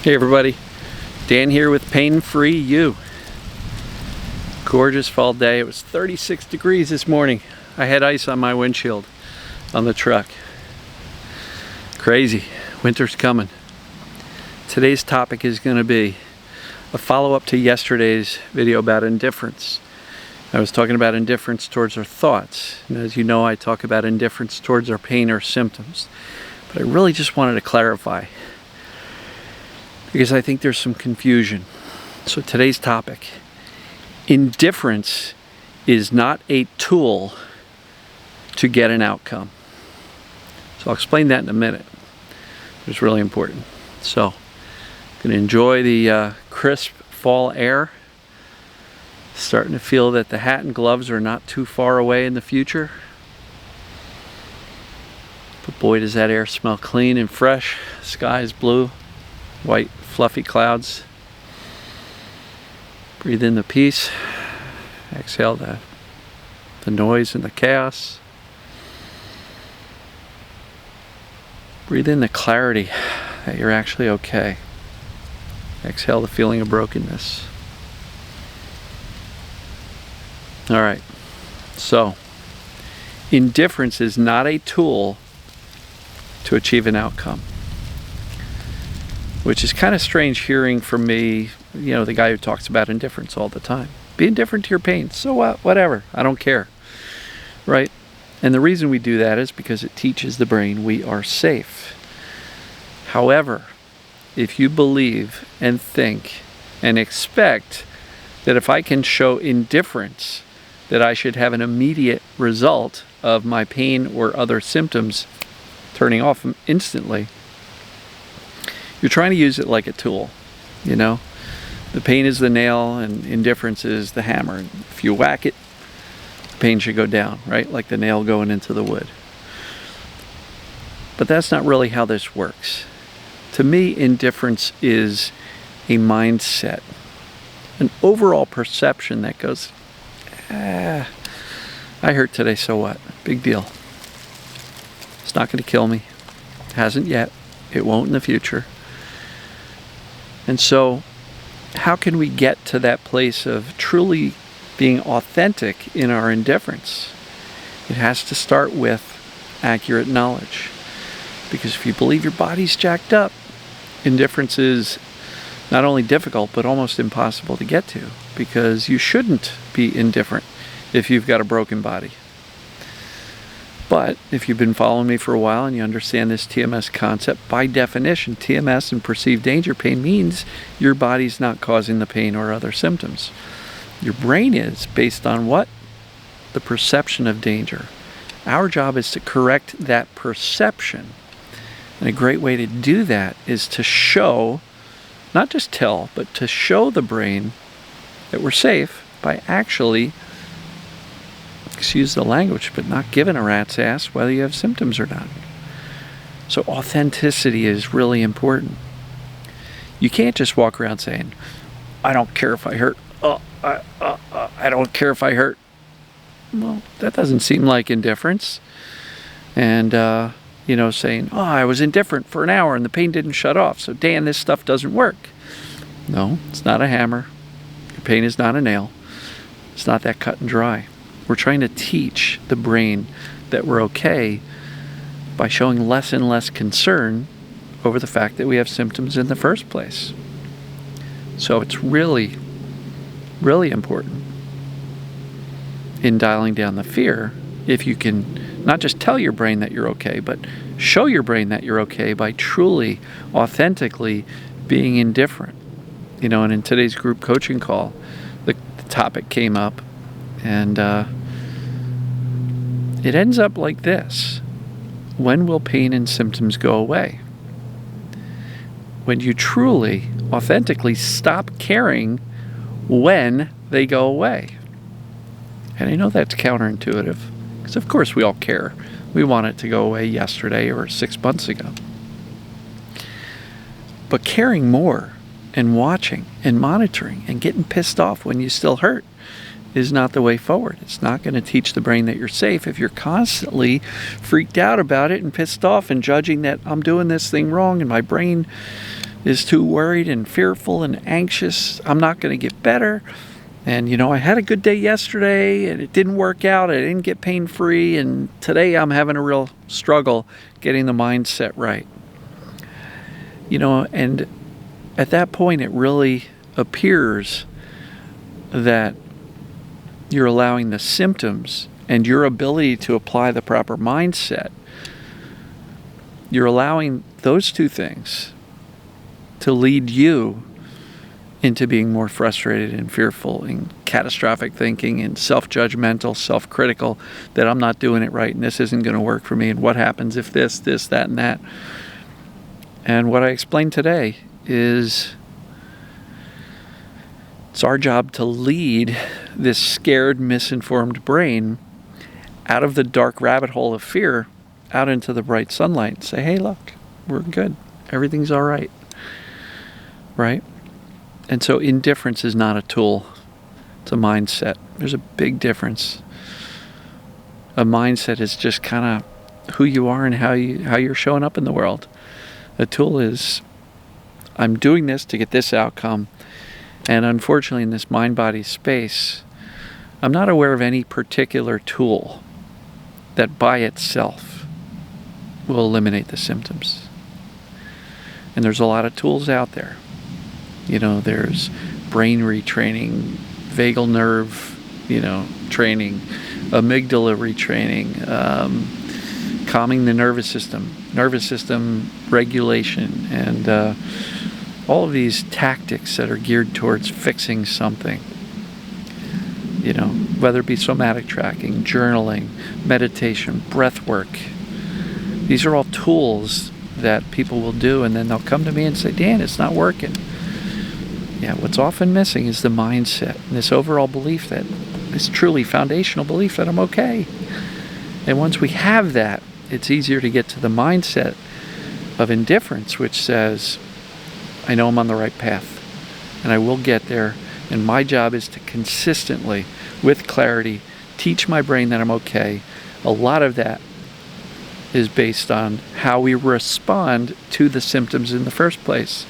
Hey everybody, Dan here with Pain Free You. Gorgeous fall day. It was 36 degrees this morning. I had ice on my windshield on the truck. Crazy. Winter's coming. Today's topic is going to be a follow-up to yesterday's video about indifference. I was talking about indifference towards our thoughts. And as you know, I talk about indifference towards our pain or symptoms. But I really just wanted to clarify, because I think there's some confusion. So today's topic: indifference is not a tool to get an outcome. So I'll explain that in a minute. It's really important. So I'm going to enjoy the crisp fall air. Starting to feel that the hat and gloves are not too far away in the future. But boy, does that air smell clean and fresh. Sky is blue. White fluffy clouds. Breathe in the peace. Exhale the noise and the chaos. Breathe in the clarity that you're actually okay. Exhale the feeling of brokenness. Alright, so indifference is not a tool to achieve an outcome. Which is kind of strange hearing from me, you know, the guy who talks about indifference all the time. Be indifferent to your pain. So what? Whatever. I don't care. Right? And the reason we do that is because it teaches the brain we are safe. However, if you believe and think and expect that if I can show indifference, that I should have an immediate result of my pain or other symptoms turning off instantly, you're trying to use it like a tool, you know? The pain is the nail and indifference is the hammer. If you whack it, the pain should go down, right? Like the nail going into the wood. But that's not really how this works. To me, indifference is a mindset, an overall perception that goes, I hurt today, so what? Big deal. It's not going to kill me. It hasn't yet. It won't in the future. And so, how can we get to that place of truly being authentic in our indifference? It has to start with accurate knowledge. Because if you believe your body's jacked up, indifference is not only difficult, but almost impossible to get to. Because you shouldn't be indifferent if you've got a broken body. But if you've been following me for a while and you understand this TMS concept, by definition, TMS and perceived danger pain means your body's not causing the pain or other symptoms. Your brain is, based on what? The perception of danger. Our job is to correct that perception. And a great way to do that is to show, not just tell, but to show the brain that we're safe by actually, excuse the language, but not giving a rat's ass whether you have symptoms or not. So authenticity is really important. You can't just walk around saying, I don't care if I hurt. I don't care if I hurt. Well, that doesn't seem like indifference. And, saying, I was indifferent for an hour and the pain didn't shut off. So, Dan, this stuff doesn't work. No, it's not a hammer. Your pain is not a nail. It's not that cut and dry. We're trying to teach the brain that we're okay by showing less and less concern over the fact that we have symptoms in the first place. So it's really, really important in dialing down the fear if you can not just tell your brain that you're okay, but show your brain that you're okay by truly, authentically being indifferent. You know, and in today's group coaching call, the topic came up, and it ends up like this. When will pain and symptoms go away? When you truly, authentically stop caring when they go away. And I know that's counterintuitive, because of course we all care. We want it to go away yesterday or 6 months ago. But caring more and watching and monitoring and getting pissed off when you still hurt is not the way forward. It's not going to teach the brain that you're safe if you're constantly freaked out about it and pissed off and judging that I'm doing this thing wrong and my brain is too worried and fearful and anxious. I'm not going to get better. And, I had a good day yesterday and it didn't work out. I didn't get pain-free. And today I'm having a real struggle getting the mindset right. And at that point it really appears that you're allowing the symptoms and your ability to apply the proper mindset, you're allowing those two things to lead you into being more frustrated and fearful and catastrophic thinking and self-judgmental, self-critical, that I'm not doing it right and this isn't going to work for me and what happens if this, that, and that. And what I explained today is it's our job to lead this scared, misinformed brain out of the dark rabbit hole of fear out into the bright sunlight and say, hey, look, we're good. Everything's all right. Right? And so indifference is not a tool. It's a mindset. There's a big difference. A mindset is just kind of who you are and how you're showing up in the world. A tool is, I'm doing this to get this outcome. And unfortunately, in this mind-body space, I'm not aware of any particular tool that by itself will eliminate the symptoms. And there's a lot of tools out there. There's brain retraining, vagal nerve, training, amygdala retraining, calming the nervous system regulation, and all of these tactics that are geared towards fixing something. Whether it be somatic tracking, journaling, meditation, breath work. These are all tools that people will do, and then they'll come to me and say, Dan, it's not working. Yeah, what's often missing is the mindset and this overall belief, that this truly foundational belief that I'm okay. And once we have that, it's easier to get to the mindset of indifference, which says, I know I'm on the right path and I will get there. And my job is to consistently, with clarity, teach my brain that I'm okay. A lot of that is based on how we respond to the symptoms in the first place.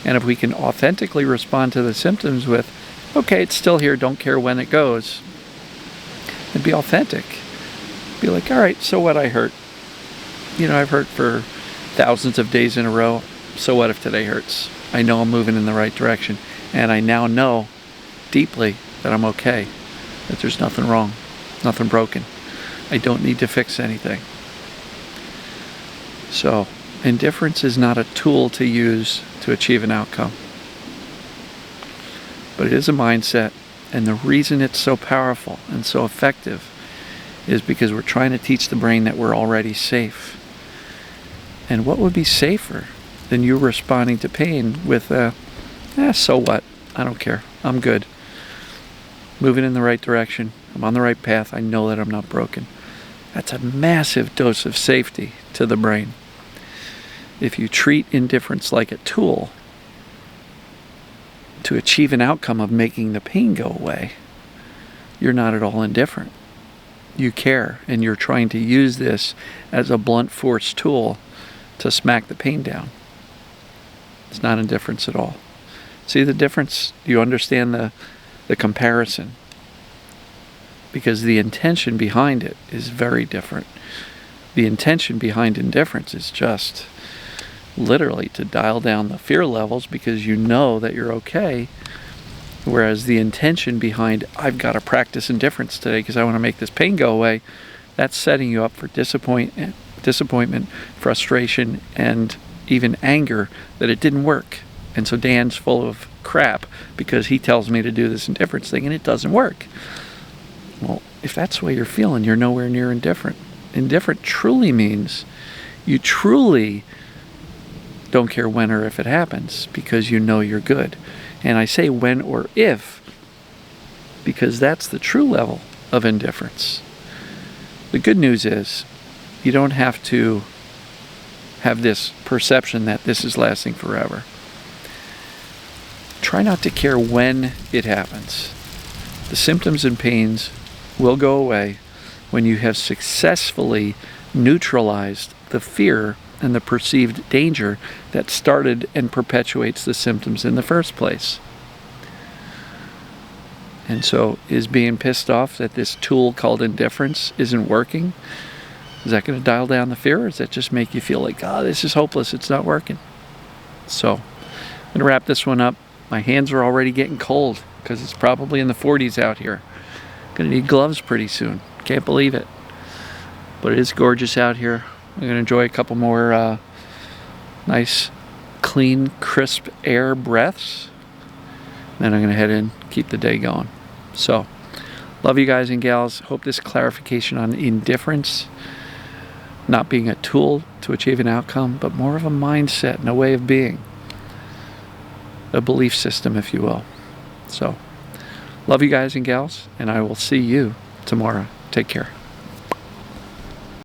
And if we can authentically respond to the symptoms with, okay, it's still here, don't care when it goes, and be authentic. Be like, all right, so what, I hurt. I've hurt for thousands of days in a row. So what if today hurts? I know I'm moving in the right direction. And I now know deeply that I'm okay, that there's nothing wrong, nothing broken. I don't need to fix anything. So indifference is not a tool to use to achieve an outcome. But it is a mindset, and the reason it's so powerful and so effective is because we're trying to teach the brain that we're already safe. And what would be safer than you responding to pain with so what? I don't care. I'm good. Moving in the right direction. I'm on the right path. I know that I'm not broken. That's a massive dose of safety to the brain. If you treat indifference like a tool to achieve an outcome of making the pain go away, you're not at all indifferent. You care, and you're trying to use this as a blunt force tool to smack the pain down. It's not indifference at all. See the difference? You understand the comparison? Because the intention behind it is very different. The intention behind indifference is just literally to dial down the fear levels because you know that you're okay. Whereas the intention behind, I've got to practice indifference today because I want to make this pain go away, that's setting you up for disappointment, frustration, and even anger that it didn't work. And so Dan's full of crap because he tells me to do this indifference thing and it doesn't work. Well, if that's the way you're feeling, you're nowhere near indifferent. Indifferent truly means you truly don't care when or if it happens because you know you're good. And I say when or if because that's the true level of indifference. The good news is you don't have to have this perception that this is lasting forever. Try not to care when it happens. The symptoms and pains will go away when you have successfully neutralized the fear and the perceived danger that started and perpetuates the symptoms in the first place. And so is being pissed off that this tool called indifference isn't working, is that going to dial down the fear, or does that just make you feel like, oh, this is hopeless, it's not working? So I'm going to wrap this one up. My hands are already getting cold because it's probably in the 40s out here. Going to need gloves pretty soon. Can't believe it. But it is gorgeous out here. I'm going to enjoy a couple more nice, clean, crisp air breaths. Then I'm going to head in, keep the day going. So, love you guys and gals. Hope this clarification on indifference, not being a tool to achieve an outcome, but more of a mindset and a way of being. A belief system, if you will. So, love you guys and gals, and I will see you tomorrow. Take care.